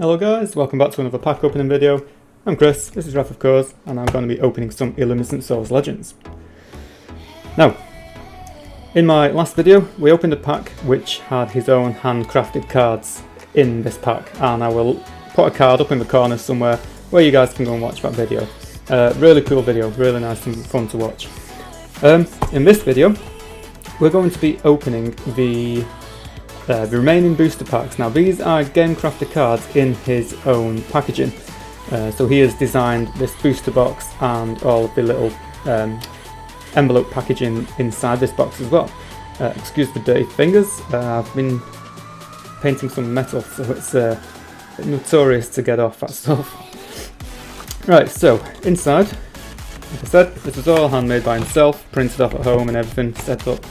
Hello guys, welcome back to another pack opening video. I'm Chris, this is Wrath of Course, and I'm going to be opening some Ellumacent Souls Legends. Now, in my last video we opened a pack which had his own handcrafted cards in this pack, and I will put a card up in the corner somewhere where you guys can go and watch that video. Really cool video, really nice and fun to watch. In this video we're going to be opening the remaining booster packs. Now these are game crafted cards in his own packaging. So he has designed this booster box and all of the little envelope packaging inside this box as well. Excuse the dirty fingers, I've been painting some metal, so it's notorious to get off that stuff. Right, so inside, like I said, this is all handmade by himself, printed off at home and everything, set up.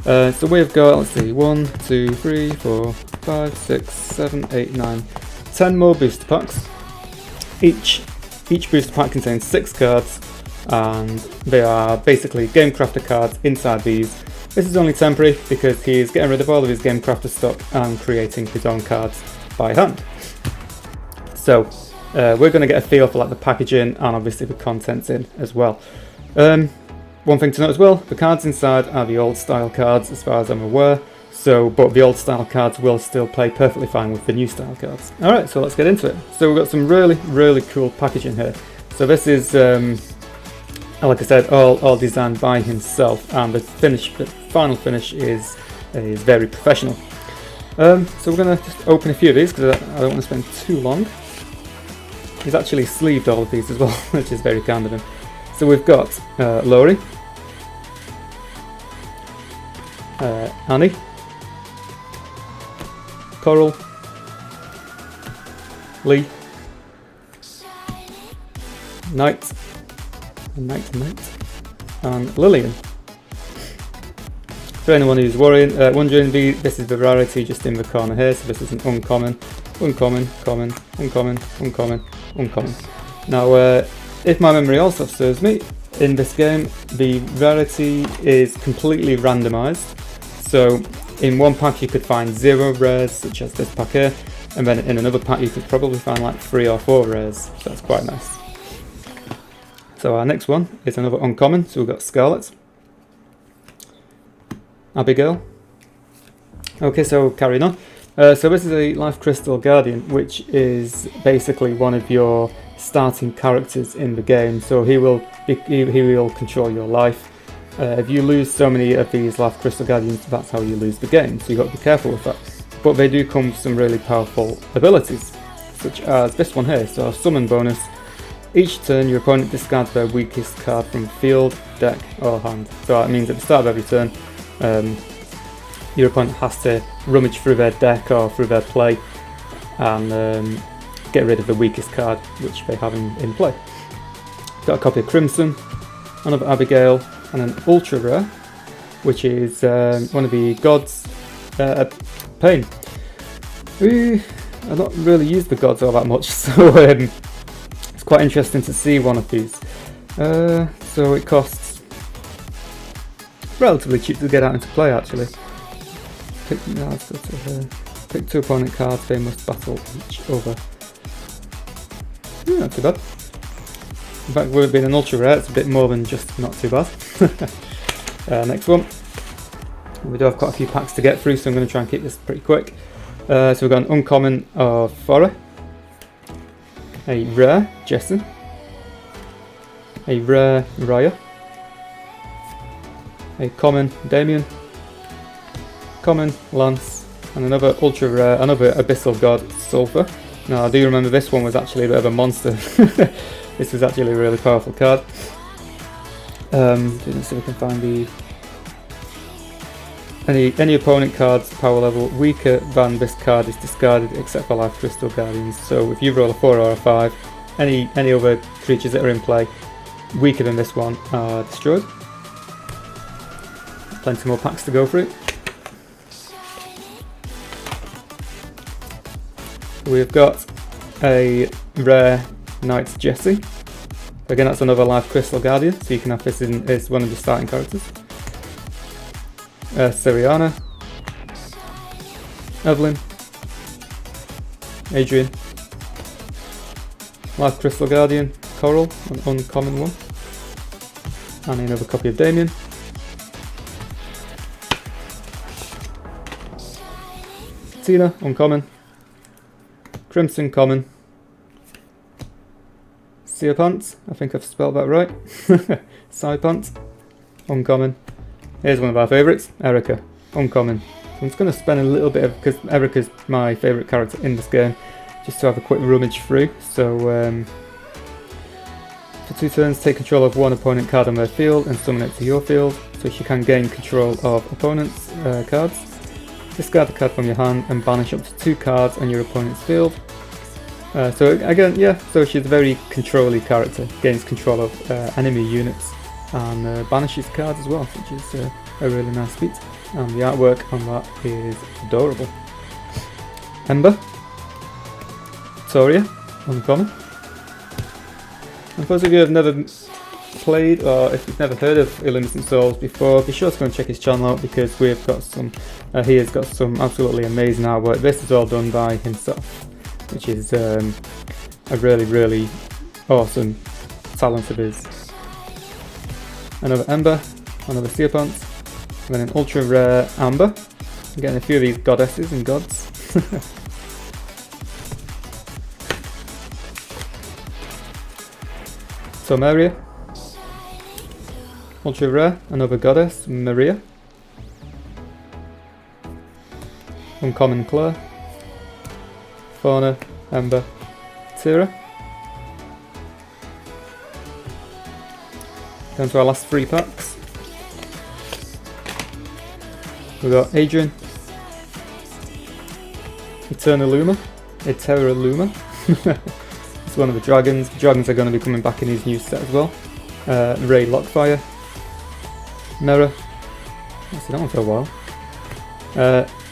So we've got, let's see, 1, 2, 3, 4, 5, 6, 7, 8, 9, 10 more booster packs. Each booster pack contains 6 cards, and they are basically game crafter cards inside these. This is only temporary because he's getting rid of all of his game crafter stock and creating his own cards by hand. So we're going to get a feel for like the packaging and obviously the contents in as well. One thing to note as well, the cards inside are the old style cards as far as I'm aware, but the old style cards will still play perfectly fine with the new style cards. Alright, so let's get into it. So we've got some really cool packaging here. So this is, like I said, all designed by himself, and the final finish is very professional. So we're going to just open a few of these because I don't want to spend too long. He's actually sleeved all of these as well, which is very kind of him. So we've got Laurie, Annie, Coral, Lee, Knight, and Lillian. For anyone who's wondering, this is the rarity just in the corner here, so this is an uncommon. Now, if my memory also serves me, in this game the rarity is completely randomised. So in one pack you could find 0 rares, such as this pack here, and then in another pack you could probably find like 3 or 4 rares, so that's quite nice. So our next one is another uncommon, so we've got Scarlet, Abigail. Okay, so carrying on. So this is a Life Crystal Guardian, which is basically one of your starting characters in the game. So he will control your life. If you lose so many of these Life Crystal Guardians, that's how you lose the game, so you've got to be careful with that. But they do come with some really powerful abilities, such as this one here. So summon bonus. Each turn your opponent discards their weakest card from field, deck or hand. So that means at the start of every turn your opponent has to rummage through their deck or through their play and get rid of the weakest card which they have in play. Got a copy of Crimson, another Abigail, and an ultra rare, which is one of the gods, Pain. I've not really used the gods all that much, so it's quite interesting to see one of these. So it costs relatively cheap to get out into play actually. Pick 2 opponent cards, they must battle each other. Not too bad. In fact, with it being an ultra rare, it's a bit more than just not too bad. Next one. We do have quite a few packs to get through, so I'm going to try and keep this pretty quick. So we've got an uncommon of Fora, a rare Jessen, a rare Raya, a common Damien, common Lance, and another ultra rare, another Abyssal God Sulphur. Now I do remember this one was actually a bit of a monster. This was actually a really powerful card. Let's see if we can find any opponent card's power level weaker than this card is discarded except for Life Crystal Guardians. So if you roll a 4 or a 5, any other creatures that are in play weaker than this one are destroyed. Plenty more packs to go through. We've got a rare Knight Jessie. Again, that's another Life Crystal Guardian, so you can have this as one of your starting characters. Siriana, Evelyn, Adrian. Life Crystal Guardian, Coral, an uncommon one. And another copy of Damien. Tina, uncommon. Crimson, common. Seer Pants, I think I've spelled that right. Side Pants, uncommon. Here's one of our favourites, Erika, uncommon. So I'm just going to spend a little bit of, because Erika's my favourite character in this game, just to have a quick rummage through. So for 2 turns, take control of one opponent card on their field and summon it to your field, so you can gain control of opponent's cards. Discard the card from your hand and banish up to 2 cards on your opponent's field. So again, yeah, so she's a very control-y character, gains control of enemy units and banishes cards as well, which is a really nice feat. And the artwork on that is adorable. Ember, Toria, uncommon. And for those of you who have never played, or if you've never heard of Ellumacent Souls before, be sure to go and check his channel out, because we've got some, he has got some absolutely amazing artwork. This is all done by himself, which is a really awesome talent of his. Another Ember, another Seer Pants, and then an ultra rare Amber. I'm getting a few of these goddesses and gods. So Maria, ultra rare, another goddess, Maria. Uncommon Claire, Fauna, Ember, Tira. Down to our last 3 packs. We've got Adrian, Eternaluma, it's one of the dragons. The dragons are going to be coming back in his new set as well. Ray Lockfire, Mirror, I've seen that one for a while.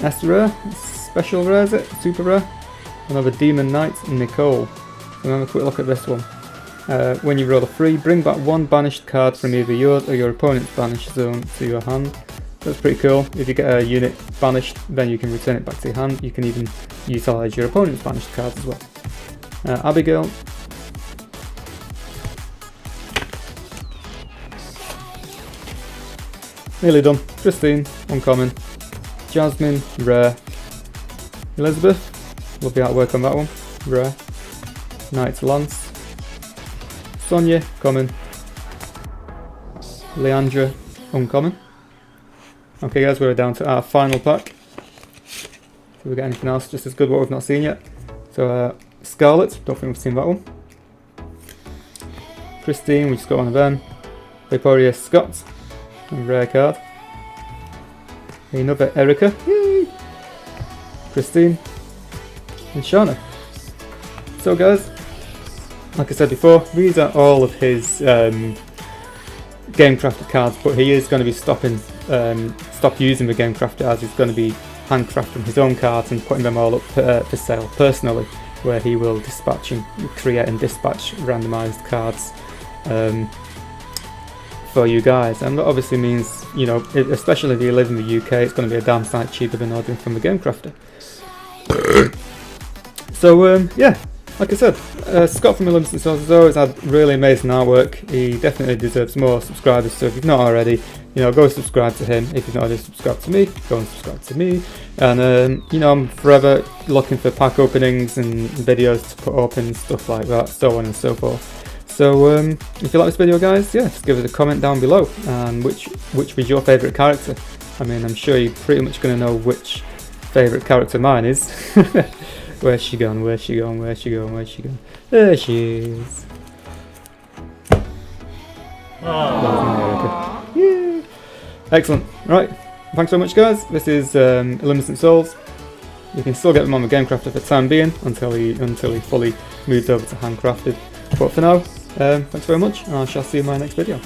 S rare, special rare is it? Super rare. Another Demon Knight, Nicole. So have a quick look at this one. When you roll a 3, bring back 1 banished card from either yours or your opponent's banished zone to your hand. That's pretty cool. If you get a unit banished, then you can return it back to your hand. You can even utilise your opponent's banished cards as well. Abigail. Nearly done. Christine, uncommon. Jasmine, rare. Elizabeth, love the artwork on that one, rare. Knight Lance. Sonia, common. Leandra, uncommon. Okay guys, we're down to our final pack. So we got anything else just as good what we've not seen yet. So Scarlet, don't think we've seen that one. Christine, we just got one of them. Vaporia Scott, a rare card. Another Erika, yay! Christine, and Shana. So guys, like I said before, these are all of his Game Crafter cards, but he is going to be stop using the Game Crafter, as he's going to be handcrafting his own cards and putting them all up for sale personally, where he will dispatch and create and dispatch randomized cards for you guys. And that obviously means, you know, especially if you live in the UK, it's going to be a damn sight cheaper than ordering from the Game Crafter. So yeah, like I said, Scott from Ellumacent Souls has always had really amazing artwork. He definitely deserves more subscribers, so if you've not already, you know, go subscribe to him. If you've not already subscribed to me, go and subscribe to me. And you know, I'm forever looking for pack openings and videos to put up and stuff like that, so on and so forth. So if you like this video guys, yeah, just give us a comment down below, and which was your favourite character. I mean, I'm sure you're pretty much going to know which favourite character mine is. Where's she gone? Where's she gone? Where's she gone? Where's she gone? There she is. Erika. Yeah. Excellent. Right. Thanks so much, guys. This is Ellumacent Souls. You can still get them on the Game Crafter for the time being until he fully moves over to handcrafted. But for now, thanks very much, and I shall see you in my next video.